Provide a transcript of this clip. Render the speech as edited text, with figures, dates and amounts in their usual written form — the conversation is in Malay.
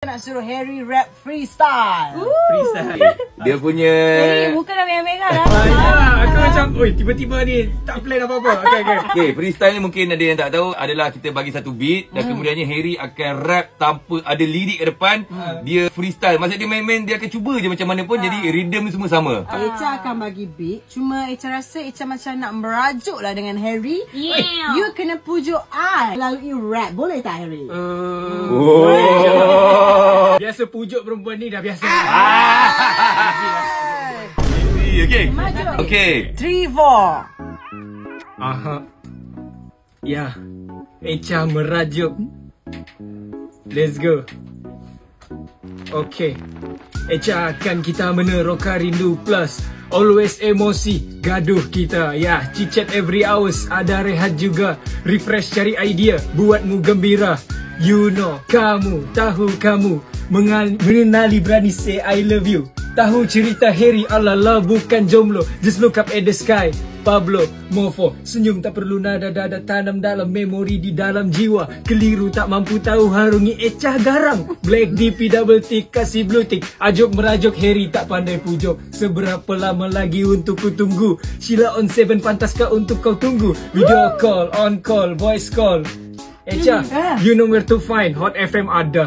Nak suruh Harry rap freestyle. Freestyle. Dia punya Muka dah merah-merah dah. Aku macam, oi, tiba-tiba ni tak plan apa-apa. Okay, freestyle ni mungkin ada yang tak tahu adalah kita bagi satu beat dan kemudiannya Harry akan rap tanpa ada lirik ke depan. Dia freestyle. Maksud dia main-main, dia akan cuba je macam mana pun. Jadi rhythm ni semua sama. Echa akan bagi beat. Cuma Echa rasa Echa macam nak merajuk lah dengan Harry. Yeah. You kena pujuk I melalui rap. Boleh tak Harry? Biasa pujuk perempuan ni dah biasa. Okay. Maju. Okay. 3, 4. Aha. Ya. Echa merajuk. Let's go. Okay. Echa akan kita meneroka rindu plus always emosi, gaduh kita. Ya, chit-chat every hours, ada rehat juga. Refresh cari idea, buatmu gembira. You know, kamu, tahu kamu mengenali berani say I love you. Tahu cerita Harry ala-la bukan jomblo. Just look up at the sky. Pablo, Mofo, senyum tak perlu nada-dada, tanam dalam memori di dalam jiwa. Keliru tak mampu tahu harungi Echa garang. Black DP double tick kasih blue tick. Ajuk merajuk Harry tak pandai pujuk. Seberapa lama lagi untuk ku tunggu? Sheila on 7 pantaskah untuk kau tunggu? Video call, on call, voice call. Echa, you know where to find Hot FM ada.